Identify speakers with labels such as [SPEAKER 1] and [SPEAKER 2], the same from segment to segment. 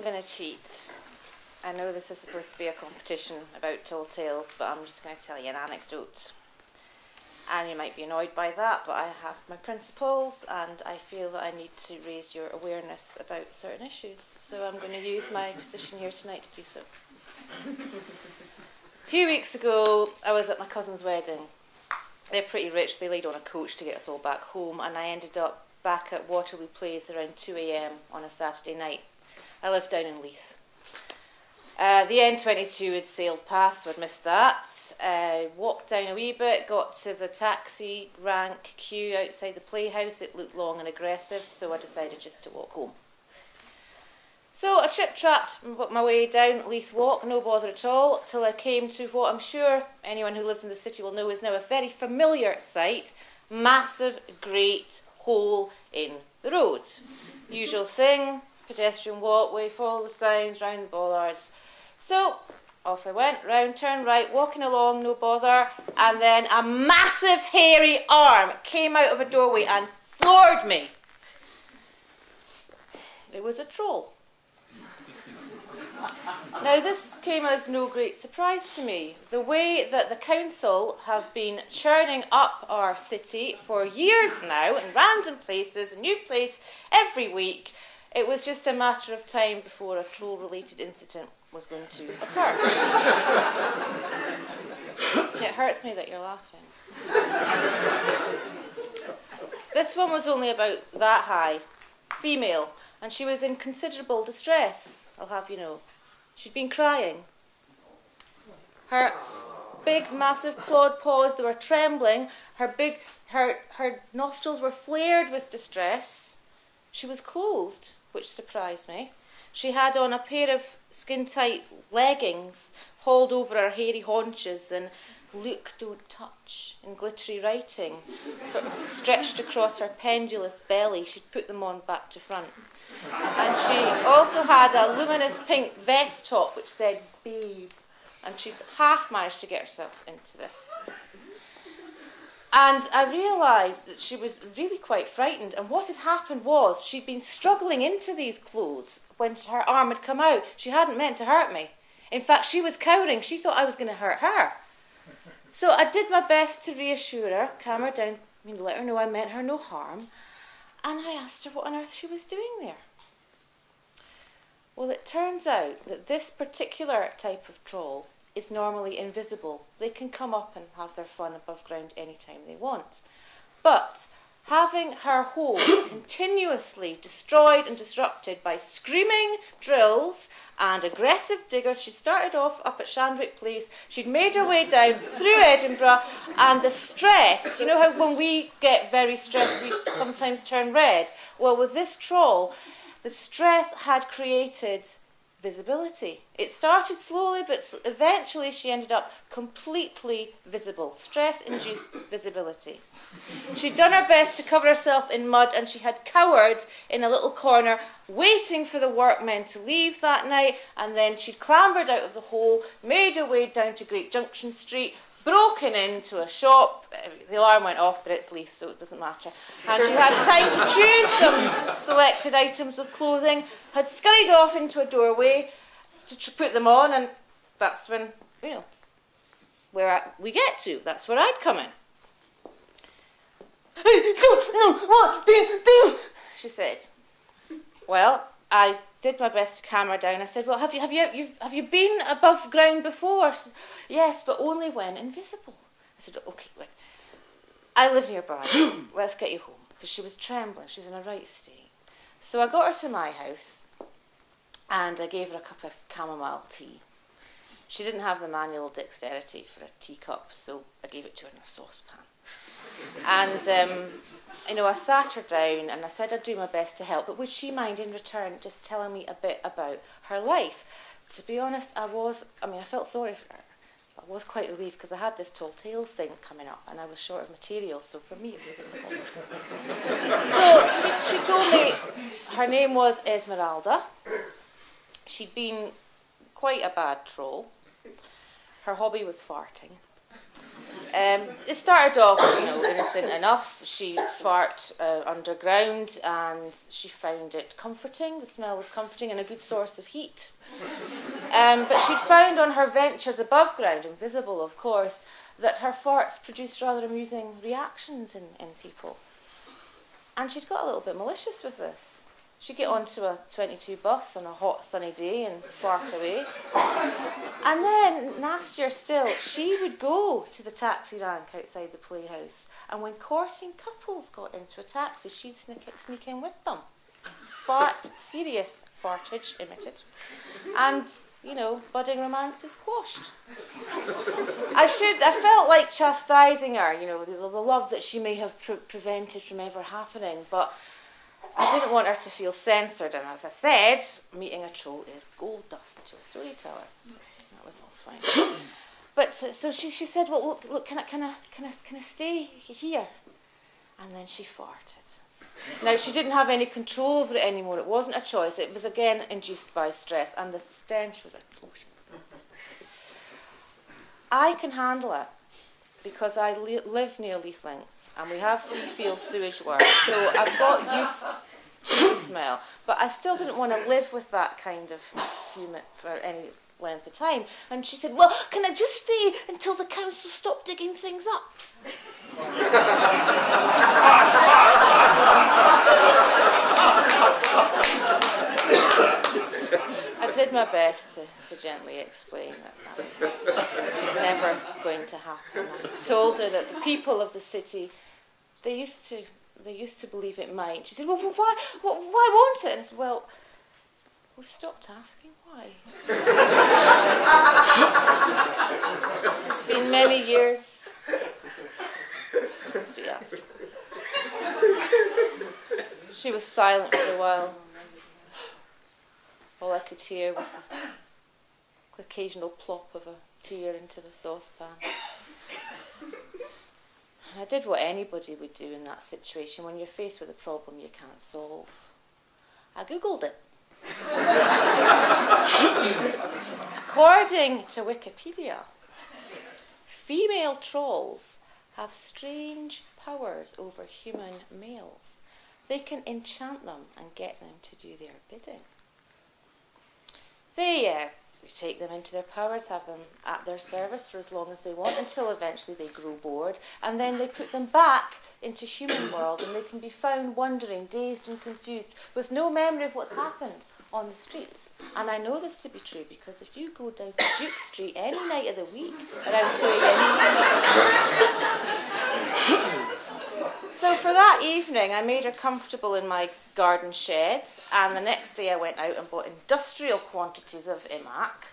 [SPEAKER 1] I'm going to cheat. I know this is supposed to be a competition about tall tales, but I'm just going to tell you an anecdote. And you might be annoyed by that, but I have my principles and I feel that I need to raise your awareness about certain issues. So I'm going to use my position here tonight to do so. A few weeks ago, I was at my cousin's wedding. They're pretty rich. They laid on a coach to get us all back home, and I ended up back at Waterloo Place around 2 AM on a Saturday night. I live down in Leith. The N22 had sailed past, so I'd missed that. Walked down a wee bit, got to the taxi rank queue outside the playhouse. It looked long and aggressive, so I decided just to walk home. So I trip-trapped my way down Leith Walk, no bother at all, till I came to what I'm sure anyone who lives in the city will know is now a very familiar sight, massive, great hole in the road. Usual thing, pedestrian walkway, follow the signs, round the bollards. So off I went, round, turn right, walking along, no bother, and then a massive hairy arm came out of a doorway and floored me. It was a troll. Now this came as no great surprise to me. The way that the council have been churning up our city for years now in random places, a new place every week, it was just a matter of time before a troll-related incident was going to occur. It hurts me that you're laughing. This one was only about that high, female, and she was in considerable distress, I'll have you know. She'd been crying. Her big, massive clawed paws, they were trembling. Her nostrils were flared with distress. She was clothed, which surprised me. She had on a pair of skin-tight leggings hauled over her hairy haunches and "Look, don't touch" in glittery writing, sort of stretched across her pendulous belly. She'd put them on back to front. And she also had a luminous pink vest top which said "Babe," and she'd half managed to get herself into this. And I realised that she was really quite frightened, and what had happened was she'd been struggling into these clothes when her arm had come out. She hadn't meant to hurt me. In fact, she was cowering. She thought I was going to hurt her. So I did my best to reassure her, calm her down, let her know I meant her no harm, and I asked her what on earth she was doing there. Well, it turns out that this particular type of troll is normally invisible. They can come up and have their fun above ground anytime they want. But having her hole continuously destroyed and disrupted by screaming drills and aggressive diggers, she started off up at Shandwick Place, she'd made her way down through Edinburgh, and the stress, you know how when we get very stressed we sometimes turn red? Well, with this troll, the stress had created visibility. It started slowly, but eventually she ended up completely visible. Stress-induced visibility. She'd done her best to cover herself in mud, and she had cowered in a little corner, waiting for the workmen to leave that night, and then she'd clambered out of the hole, made her way down to Great Junction Street, broken into a shop. The alarm went off, but it's Leith, so it doesn't matter. And she had time to choose some selected items of clothing, had scurried off into a doorway to put them on, and that's when, where we get to. That's where I'd come in. No, what do you do? She said. Well, I did my best to calm her down. I said, well, have you been above ground before? She said, yes, but only when invisible. I said, okay, wait. I live nearby. Let's get you home. Because she was trembling. She was in a right state. So I got her to my house, and I gave her a cup of chamomile tea. She didn't have the manual dexterity for a teacup, so I gave it to her in a saucepan. And I sat her down and I said I'd do my best to help, but would she mind in return just telling me a bit about her life? To be honest, I felt sorry for her. I was quite relieved because I had this Tall Tales thing coming up and I was short of material, so for me it was a bit of a So she told me her name was Esmeralda. She'd been quite a bad troll. Her hobby was farting. It started off, innocent enough. She'd fart underground, and she found it comforting. The smell was comforting and a good source of heat. But she'd found on her ventures above ground, invisible of course, that her farts produced rather amusing reactions in people. And she'd got a little bit malicious with this. She'd get onto a 22 bus on a hot sunny day and fart away. And then, nastier still, she would go to the taxi rank outside the playhouse, and when courting couples got into a taxi, she'd sneak in with them. Serious fartage emitted. And, budding romance is quashed. I felt like chastising her, the love that she may have prevented from ever happening, but I didn't want her to feel censored, and as I said, meeting a troll is gold dust to a storyteller. So that was all fine. But so she said, "Well, look, can I stay here?" And then she farted. Now, she didn't have any control over it anymore. It wasn't a choice. It was again induced by stress, and the stench was atrocious. I can handle it, because I live near Leith Links and we have Seafield sewage works, so I've got used to the smell. But I still didn't want to live with that kind of fume for any length of time. And she said, "Well, can I just stay until the council stop digging things up?" I did my best to gently explain that was never going to happen. I told her that the people of the city, they used to believe it might. She said, "Well, why won't it?" And I said, "Well, we've stopped asking why." It's been many years since we asked. She was silent for a while. All I could hear was the occasional plop of a tear into the saucepan. And I did what anybody would do in that situation when you're faced with a problem you can't solve. I Googled it. According to Wikipedia, female trolls have strange powers over human males. They can enchant them and get them to do their bidding. They take them into their powers, have them at their service for as long as they want, until eventually they grow bored, and then they put them back into human world, and they can be found wandering, dazed and confused, with no memory of what's happened on the streets. And I know this to be true, because if you go down to Duke Street any night of the week around 2 a.m. So for that evening, I made her comfortable in my garden sheds, and the next day I went out and bought industrial quantities of imac,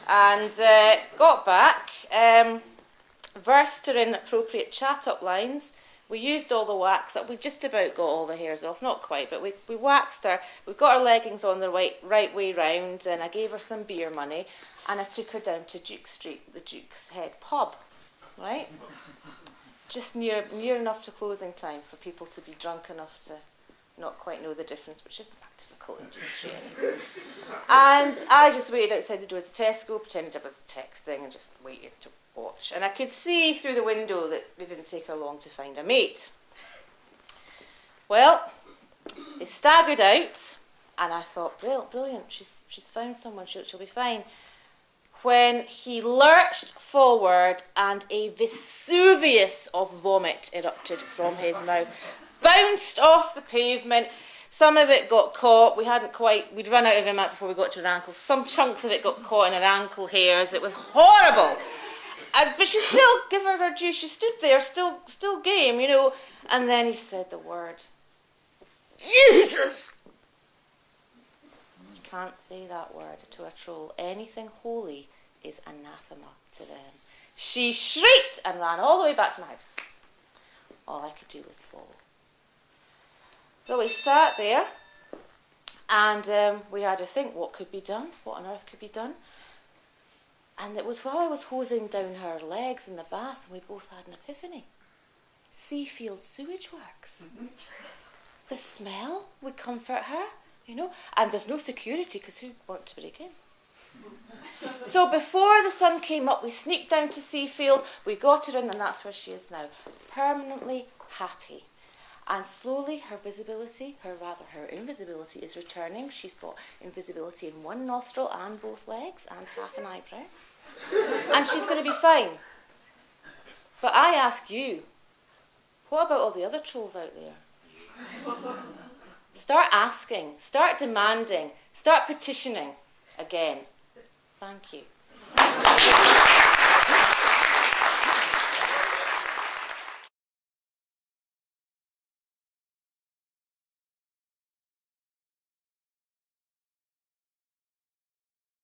[SPEAKER 1] and got back, versed her in appropriate chat-up lines. We used all the wax up. We just about got all the hairs off, not quite, but we waxed her. We got her leggings on the right way round, and I gave her some beer money, and I took her down to Duke Street, the Duke's Head pub, right? Just near enough to closing time for people to be drunk enough to not quite know the difference, which isn't that difficult in Duke Street anyway. And I just waited outside the door to Tesco, pretended I was texting, and just waited to watch. And I could see through the window that it didn't take her long to find a mate. Well, they staggered out, and I thought, brilliant, she's found someone, she'll be fine. When he lurched forward and a Vesuvius of vomit erupted from his mouth, bounced off the pavement. Some of it got caught. We'd run out of imac before we got to her ankles. Some chunks of it got caught in her ankle hairs. It was horrible. But she still, give her due, she stood there, still game, And then he said the word, Jesus! Can't say that word to a troll. Anything holy is anathema to them. She shrieked and ran all the way back to my house. All I could do was follow. So we sat there, and we had to think what could be done, what on earth could be done. And it was while I was hosing down her legs in the bath, and we both had an epiphany. Seafield sewage works. Mm-hmm. The smell would comfort her. And there's no security, because who want to break in? So before the sun came up, we sneaked down to Seafield, we got her in, and that's where she is now, permanently happy. And slowly her visibility, her invisibility is returning. She's got invisibility in one nostril and both legs and half an eyebrow. And she's going to be fine. But I ask you, what about all the other trolls out there? Start asking, start demanding, start petitioning again. Thank you.